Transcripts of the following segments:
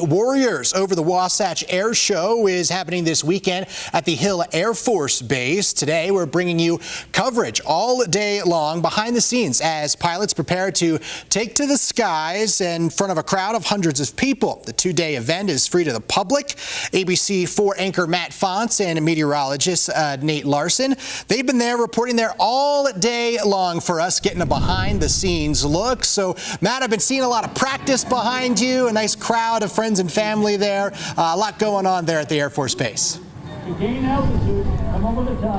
Warriors over the Wasatch Air Show is happening this weekend at the Hill Air Force Base. Today, we're bringing you coverage all day long behind the scenes as pilots prepare to take to the skies in front of a crowd of hundreds of people. The two-day event is free to the public. ABC4 anchor Matt Fonts and meteorologist Nate Larson, they've been there reporting there all day long for us, getting a behind-the-scenes look. So, Matt, I've been seeing a lot of practice behind you, a nice crowd of friends and family there. A lot going on there at the Air Force Base.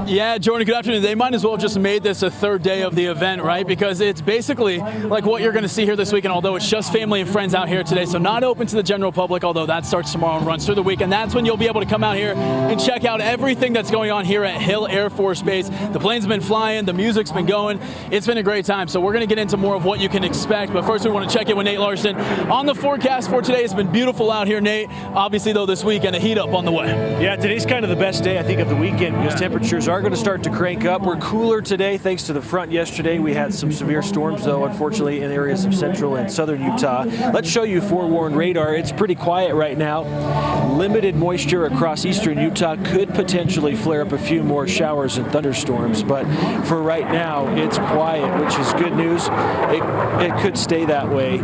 Yeah, Jordan, good afternoon. They might as well just made this a third day of the event, right? Because it's basically like what you're going to see here this weekend, although it's just family and friends out here today. So not open to the general public, although that starts tomorrow and runs through the week. And that's when you'll be able to come out here and check out everything that's going on here at Hill Air Force Base. The planes have been flying. The music's been going. It's been a great time. So we're going to get into more of what you can expect. But first, we want to check in with Nate Larson on the forecast for today. It's been beautiful out here, Nate. Obviously, though, this weekend, a heat up on the way. Yeah, today's kind of the best day, I think, of the weekend because temperatures are going to start to crank up. We're cooler today thanks to the front yesterday. We had some severe storms, though, unfortunately, in areas of central and southern Utah. Let's show you forewarned radar. It's pretty quiet right now. Limited moisture across eastern Utah could potentially flare up a few more showers and thunderstorms, but for right now, it's quiet, which is good news. It could stay that way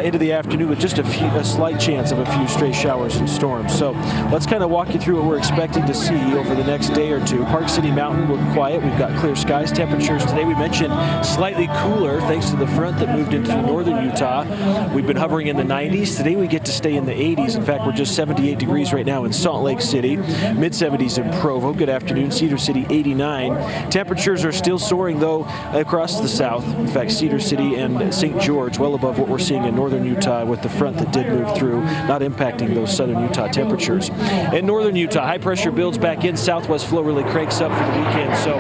into the afternoon with just a slight chance of a few stray showers and storms. So let's kind of walk you through what we're expecting to see over the next day or two. Park City Mountain, we're quiet. We've got clear skies. Temperatures today, we mentioned, slightly cooler thanks to the front that moved into northern Utah. We've been hovering in the 90s. Today we get to stay in the 80s. In fact, we're just 78 degrees right now in Salt Lake City. Mid-70s in Provo. Good afternoon. Cedar City, 89. Temperatures are still soaring, though, across the south. In fact, Cedar City and St. George, well above what we're seeing in northern Utah with the front that did move through, not impacting those southern Utah temperatures. In northern Utah, high pressure builds back in. Southwest flow really cranks up for the weekend. So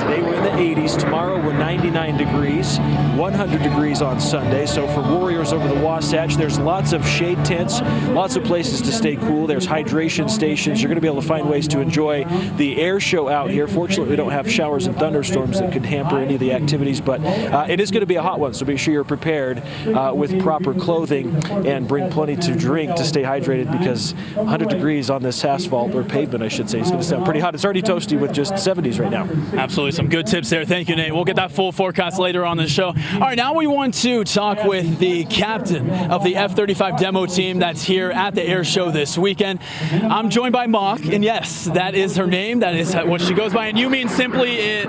today we're in the 80s. Tomorrow we're 99 degrees, 100 degrees on Sunday. So for Warriors over the Wasatch, there's lots of shade tents, lots of places to stay cool. There's hydration stations. You're going to be able to find ways to enjoy the air show out here. Fortunately, we don't have showers and thunderstorms that could hamper any of the activities, but it is going to be a hot one. So make sure you're prepared with proper clothing and bring plenty to drink to stay hydrated, because 100 degrees on this asphalt, or pavement, I should say, is going to sound pretty hot. It's already toasty with just 70s right now. Absolutely. Some good tips there. Thank you, Nate. We'll get that full forecast later on the show. All right, now we want to talk with the captain of the F-35 demo team that's here at the air show this weekend. I'm joined by Mach, and yes, that is her name. That is what she goes by. And you mean simply it...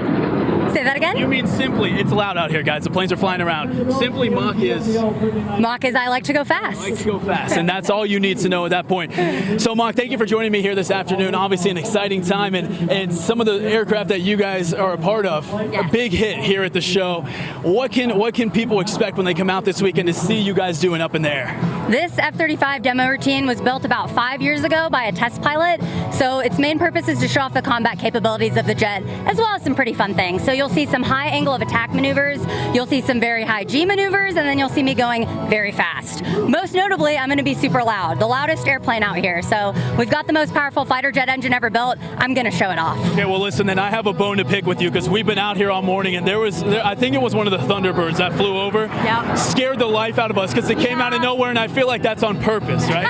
Say that again? You mean simply, it's loud out here, guys. The planes are flying around. Simply, Mach is... Mach is I like to go fast. I like to go fast, and that's all you need to know at that point. So, Mach, thank you for joining me here this afternoon. Obviously, an exciting time, and some of the aircraft that you guys are a part of, a big hit here at the show. What can people expect when they come out this weekend to see you guys doing up in the air? This F-35 demo routine was built about 5 years ago by a test pilot, so its main purpose is to show off the combat capabilities of the jet, as well as some pretty fun things. So you'll see some high angle of attack maneuvers, you'll see some very high G maneuvers, and then you'll see me going very fast. Most notably, I'm going to be super loud, the loudest airplane out here. So we've got the most powerful fighter jet engine ever built. I'm going to show it off. Okay, well listen, then I have a bone to pick with you, because we've been out here all morning, and I think it was one of the Thunderbirds that flew over. Yep. Scared the life out of us, because it came out of nowhere, and I feel like that's on purpose, right?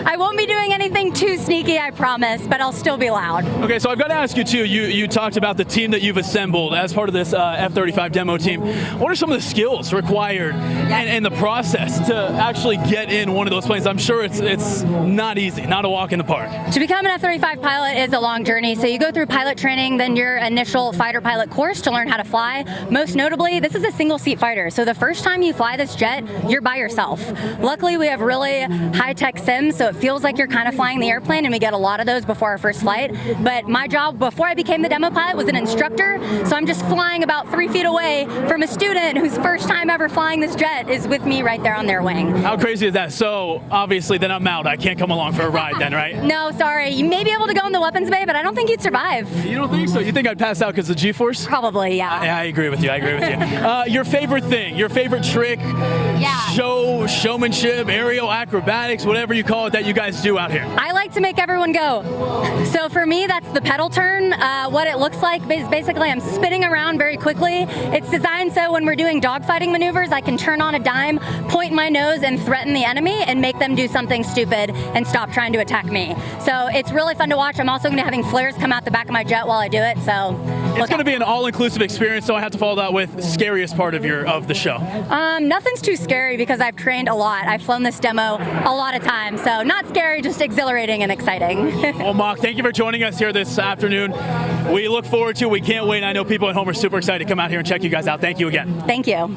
I won't be doing anything too sneaky, I promise, but I'll still be loud. Okay, so I've got to ask you too, you talked about the team that you've assembled as part of this F-35 demo team. What are some of the skills required and the process to actually get in one of those planes? I'm sure it's not easy, not a walk in the park. To become an F-35 pilot is a long journey. So you go through pilot training, then your initial fighter pilot course to learn how to fly. Most notably, this is a single seat fighter. So the first time you fly this jet, you're by yourself. Luckily, we have really high-tech sims, so it feels like you're kind of flying the airplane, and we get a lot of those before our first flight. But my job before I became the demo pilot was an instructor, so I'm just flying about 3 feet away from a student whose first time ever flying this jet is with me right there on their wing. How crazy is that? So obviously then I'm out. I can't come along for a ride then, right? No, sorry. You may be able to go in the weapons bay, but I don't think you'd survive. You don't think so? You think I'd pass out because of G-force? Probably, yeah. I agree with you. I agree with you. Your favorite thing, your favorite trick, showmanship, aerial acrobatics, whatever you call it that you guys do out here? I like to make everyone go. So for me, that's the pedal turn. What it looks like is basically I'm spinning around very quickly. It's designed so when we're doing dogfighting maneuvers, I can turn on a dime, point my nose, and threaten the enemy and make them do something stupid and stop trying to attack me. So it's really fun to watch. I'm also going to be having flares come out the back of my jet while I do it. So it's going to be an all-inclusive experience. So I have to follow that with scariest part of the show. Nothing's too scary because I've trained a lot. I've flown this demo a lot of times. So not scary, just exhilarating and exciting. Well, Mach, thank you for joining us here this afternoon. We look forward to it. We can't wait. I know people at home are super excited to come out here and check you guys out. Thank you again. Thank you.